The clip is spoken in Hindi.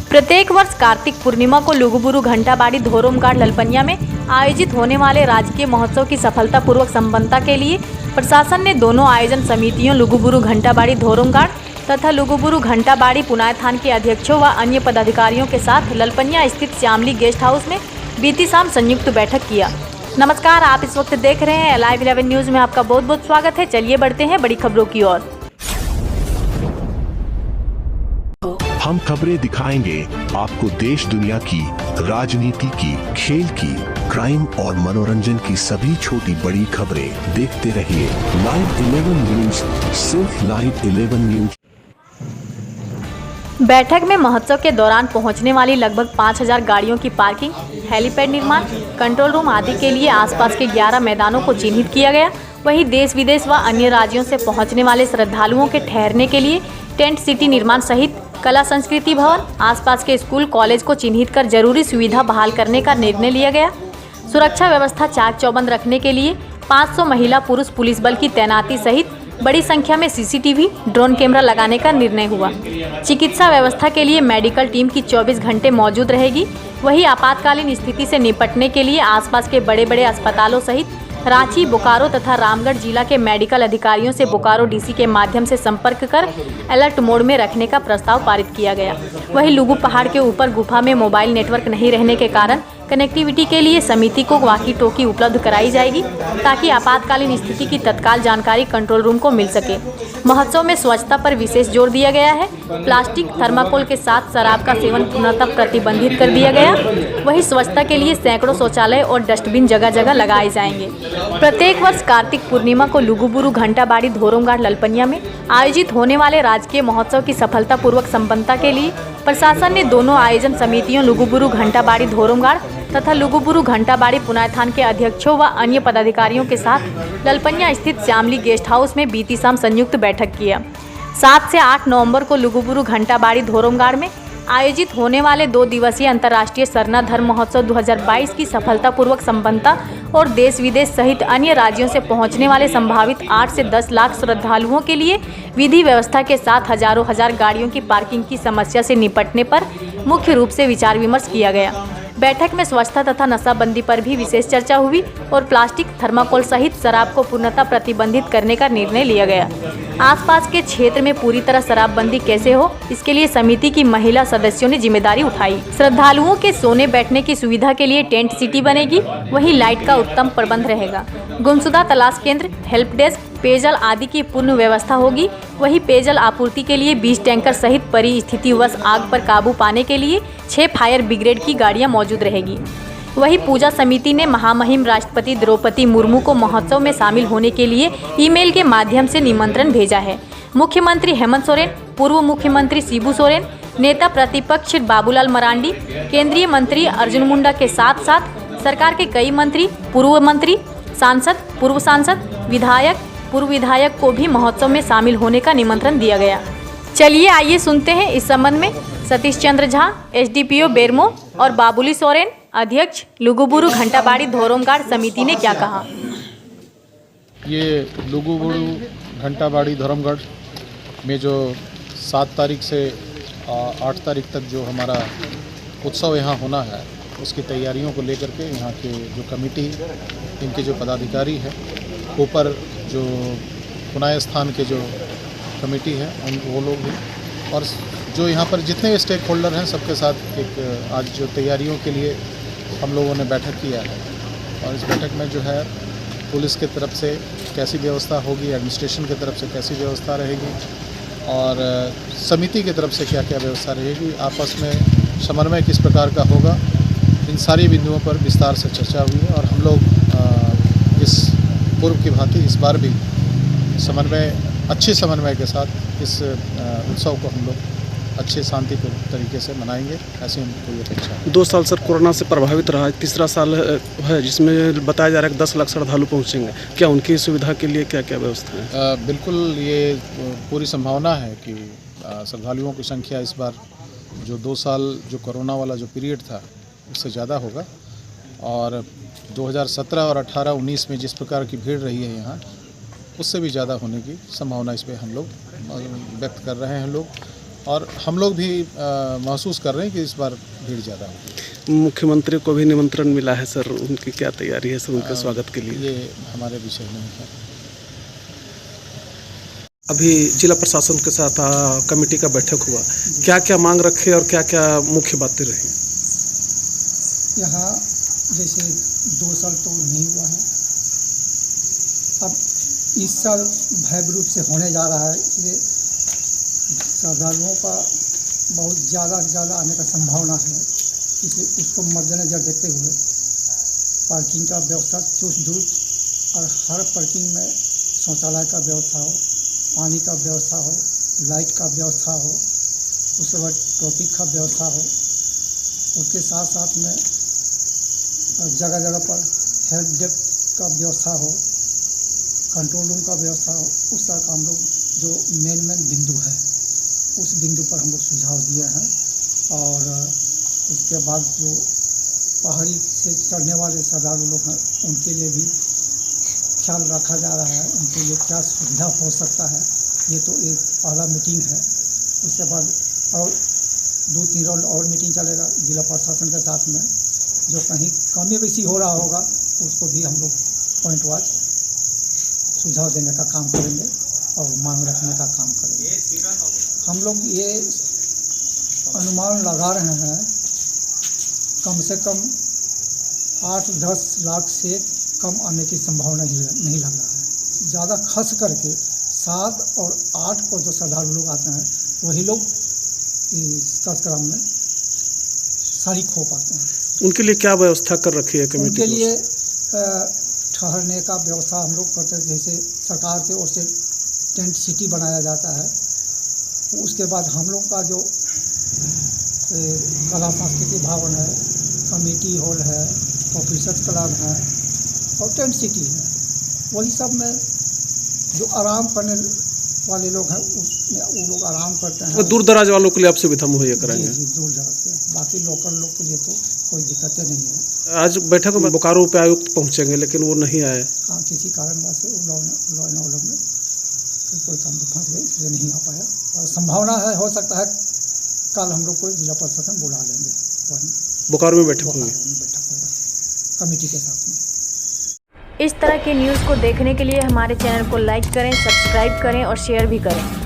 प्रत्येक वर्ष कार्तिक पूर्णिमा को लुगुबुरु घंटाबाड़ी धोरमघाट ललपनिया में आयोजित होने वाले राजकीय महोत्सव की सफलतापूर्वक संपन्नता के लिए प्रशासन ने दोनों आयोजन समितियों लुगुबुरु घंटाबाड़ी धोरमघाट तथा लुगुबुरु घंटाबाड़ी पुनायथान के अध्यक्षों व अन्य पदाधिकारियों के साथ ललपनिया स्थित श्यामली गेस्ट हाउस में बीती शाम संयुक्त बैठक किया। नमस्कार, आप इस वक्त देख रहे हैं लाइव 11 न्यूज में आपका बहुत बहुत स्वागत है। चलिए बढ़ते हैं बड़ी खबरों की ओर। हम खबरें दिखाएंगे आपको देश दुनिया की, राजनीति की, खेल की, क्राइम और मनोरंजन की सभी छोटी बड़ी खबरें देखते रहिए लाइव 11 न्यूज, सिर्फ लाइव 11 न्यूज। बैठक में महोत्सव के दौरान पहुंचने वाली लगभग 5000 गाड़ियों की पार्किंग, हेलीपैड निर्माण, कंट्रोल रूम आदि के लिए आसपास के 11 मैदानों को चिन्हित किया गया। वहीं देश विदेश व अन्य राज्यों से पहुंचने वाले श्रद्धालुओं के ठहरने के लिए टेंट सिटी निर्माण सहित कला संस्कृति भवन, आसपास के स्कूल कॉलेज को चिन्हित कर जरूरी सुविधा बहाल करने का निर्णय लिया गया। सुरक्षा व्यवस्था चाक चौबंद रखने के लिए 500 महिला पुरुष पुलिस बल की तैनाती सहित बड़ी संख्या में सीसीटीवी, ड्रोन कैमरा लगाने का निर्णय हुआ। चिकित्सा व्यवस्था के लिए मेडिकल टीम की 24 घंटे मौजूद रहेगी। वहीं आपातकालीन स्थिति से निपटने के लिए आसपास के बड़े बड़े अस्पतालों सहित रांची, बोकारो तथा रामगढ़ जिला के मेडिकल अधिकारियों से बोकारो डीसी के माध्यम से संपर्क कर अलर्ट मोड में रखने का प्रस्ताव पारित किया गया। वहीं लुगु पहाड़ के ऊपर गुफा में मोबाइल नेटवर्क नहीं रहने के कारण कनेक्टिविटी के लिए समिति को वाकी टोकी उपलब्ध कराई जाएगी ताकि आपातकालीन स्थिति की तत्काल जानकारी कंट्रोल रूम को मिल सके। महोत्सव में स्वच्छता पर विशेष जोर दिया गया है। प्लास्टिक, थर्माकोल के साथ शराब का सेवन पूर्णतः प्रतिबंधित कर दिया गया। वहीं स्वच्छता के लिए सैकड़ों शौचालय और डस्टबिन जगह जगह लगाए जाएंगे। प्रत्येक वर्ष कार्तिक पूर्णिमा को लुगुबुरु घंटाबाड़ी धोरमघाट ललपनिया में आयोजित होने वाले राजकीय महोत्सव की सफलतापूर्वक संपन्नता के लिए प्रशासन ने दोनों आयोजन समितियों लुगुबुरु घंटाबाड़ी धोरमघाट तथा लुगुबुरु घंटाबाड़ी पुनायथान के अध्यक्षों व अन्य पदाधिकारियों के साथ ललपनिया स्थित श्यामली गेस्ट हाउस में बीती शाम संयुक्त बैठक किया। 7 से 8 नवंबर को लुगुबुरु घंटाबाड़ी धोरमघाट में आयोजित होने वाले 2 दिवसीय अंतर्राष्ट्रीय सरना धर्म महोत्सव 2022 की सफलतापूर्वक संपन्नता और देश विदेश सहित अन्य राज्यों से पहुंचने वाले संभावित 8 से 10 लाख श्रद्धालुओं के लिए विधि व्यवस्था के साथ हजारों गाड़ियों की पार्किंग की समस्या से निपटने पर मुख्य रूप से विचार विमर्श किया गया। बैठक में स्वच्छता तथा नशाबंदी पर भी विशेष चर्चा हुई और प्लास्टिक, थर्माकोल सहित शराब को पूर्णतः प्रतिबंधित करने का निर्णय लिया गया। आसपास के क्षेत्र में पूरी तरह शराबबंदी कैसे हो, इसके लिए समिति की महिला सदस्यों ने जिम्मेदारी उठाई। श्रद्धालुओं के सोने बैठने की सुविधा के लिए टेंट सिटी बनेगी। वहीं लाइट का उत्तम प्रबंध रहेगा। गुमशुदा तलाश केंद्र, हेल्प डेस्क, पेयजल आदि की पूर्ण व्यवस्था होगी। वहीं पेयजल आपूर्ति के लिए 20 टैंकर सहित परिस्थितिवश आग पर काबू पाने के लिए 6 फायर ब्रिगेड की गाड़ियां मौजूद रहेगी। वहीं पूजा समिति ने महामहिम राष्ट्रपति द्रौपदी मुर्मू को महोत्सव में शामिल होने के लिए ईमेल के माध्यम से निमंत्रण भेजा है। मुख्यमंत्री हेमंत सोरेन, पूर्व मुख्यमंत्री शिबू सोरेन, नेता प्रतिपक्ष बाबूलाल मरांडी, केंद्रीय मंत्री अर्जुन मुंडा के साथ साथ सरकार के कई मंत्री, पूर्व मंत्री, सांसद, पूर्व सांसद, विधायक, पूर्व विधायक को भी महोत्सव में शामिल होने का निमंत्रण दिया गया। चलिए आइए सुनते हैं इस संबंध में सतीश चंद्र झा, एसडीपीओ बेरमो और बाबुली सोरेन, अध्यक्ष लुगुबुरु घंटाबाड़ी धोरमघाट समिति ने क्या कहा। ये लुगुबुरु घंटाबाड़ी धोरमघाट में जो 7 तारीख से 8 तारीख तक जो हमारा उत्सव यहाँ होना है, उसकी तैयारियों को लेकर के यहाँ के जो कमेटी, इनके जो पदाधिकारी है, ऊपर जो पुनाय स्थान के जो कमेटी है वो लोग भी, और जो यहाँ पर जितने स्टेक होल्डर हैं सबके साथ एक आज जो तैयारियों के लिए हम लोगों ने बैठक किया है। और इस बैठक में जो है पुलिस की तरफ से कैसी व्यवस्था होगी, एडमिनिस्ट्रेशन की तरफ से कैसी व्यवस्था रहेगी और समिति की तरफ से क्या क्या व्यवस्था रहेगी, आपस में समन्वय किस प्रकार का होगा, इन सारी बिंदुओं पर विस्तार से चर्चा हुई है। और हम लोग इस पूर्व की भांति इस बार भी अच्छे समन्वय के साथ इस उत्सव को हम लोग अच्छे शांतिपूर्ण तरीके से मनाएंगे, ऐसी हमको ये अपेक्षा है। 2 साल सर कोरोना से प्रभावित रहा है, तीसरा साल है जिसमें बताया जा रहा है कि 10 लाख श्रद्धालु पहुँचेंगे। क्या उनकी सुविधा के लिए क्या क्या व्यवस्था है? बिल्कुल, ये पूरी संभावना है कि श्रद्धालुओं की संख्या इस बार जो 2 साल जो कोरोना वाला जो पीरियड था उससे ज़्यादा होगा। और 2017 और 18-19 में जिस प्रकार की भीड़ रही है यहाँ, उससे भी ज़्यादा होने की संभावना इस पर हम लोग व्यक्त कर रहे हैं लोग, और हम लोग भी महसूस कर रहे हैं कि इस बार भीड़ ज़्यादा होगी। मुख्यमंत्री को भी निमंत्रण मिला है सर, उनकी क्या तैयारी है सर उनके स्वागत के लिए? ये हमारे विषय नहीं है। अभी जिला प्रशासन के साथ कमेटी का बैठक हुआ, क्या क्या मांग रखे और क्या क्या मुख्य बातें रही? यहाँ जैसे 2 साल तो नहीं हुआ है, अब इस साल भव्य रूप से होने जा रहा है, इसलिए श्रद्धालुओं का बहुत ज़्यादा आने का संभावना है। इसलिए उसको मद्देनज़र देखते हुए पार्किंग का व्यवस्था चुस्त दुरुस्त, और हर पार्किंग में शौचालय का व्यवस्था हो, पानी का व्यवस्था हो, लाइट का व्यवस्था हो, उसके बाद ट्रैफिक का व्यवस्था हो, उसके साथ साथ में जगह जगह पर हेल्प डेस्क का व्यवस्था हो, कंट्रोल रूम का व्यवस्था हो। उस तरह का हम लोग जो मेन बिंदु है उस बिंदु पर हम लोग सुझाव दिए हैं। और उसके बाद जो पहाड़ी से चढ़ने वाले श्रद्धालु लोग हैं उनके लिए भी ख्याल रखा जा रहा है, उनके लिए क्या सुविधा हो सकता है। ये तो एक पहला मीटिंग है, उसके बाद और 2-3 राउंड और मीटिंग चलेगा जिला प्रशासन के साथ में। जो कहीं कमी बेसी हो रहा होगा उसको भी हम लोग पॉइंट वाइज सुझाव देने का काम करेंगे और मांग रखने का काम करेंगे। हम लोग ये अनुमान लगा रहे हैं कम से कम 8-10 लाख से कम आने की संभावना नहीं लग रहा है। ज़्यादा खस करके 7 और 8 को जो श्रद्धालु लोग आते हैं वही लोग इस कार्यक्रम में शरीक हो पाते हैं। उनके लिए क्या व्यवस्था कर रखी है कमेटी? उनके लिए ठहरने का व्यवस्था हम लोग करते हैं, जैसे सरकार की ओर से टेंट सिटी बनाया जाता है। उसके बाद हम लोग का जो कला संस्कृति भवन है, कमेटी हॉल है, ऑफिसर्स क्लब है और टेंट सिटी है, वही सब में जो आराम करने वाले लोग हैं उसमें वो लोग आराम करते हैं। दूर दराज वालों के लिए आप सुविधा मुहैया कराएंगे? जी, दूर दराज से, बाकी लोकल लोग के लिए तो कोई दिक्कतें नहीं है। आज बैठक में बोकारो पे आयुक्त पहुंचेंगे लेकिन वो नहीं आए। हाँ, किसी कारणवश से लॉ एंड ऑर्डर में कोई काम तो फंस गए, इसलिए नहीं आ पाया। और संभावना है, हो सकता है कल हम लोग को जिला प्रशासन बुला लेंगे, वहीं बोकारो में बैठक होगी। बैठक होगा कमेटी के साथ में। इस तरह के न्यूज़ को देखने के लिए हमारे चैनल को लाइक करें, सब्सक्राइब करें और शेयर भी करें।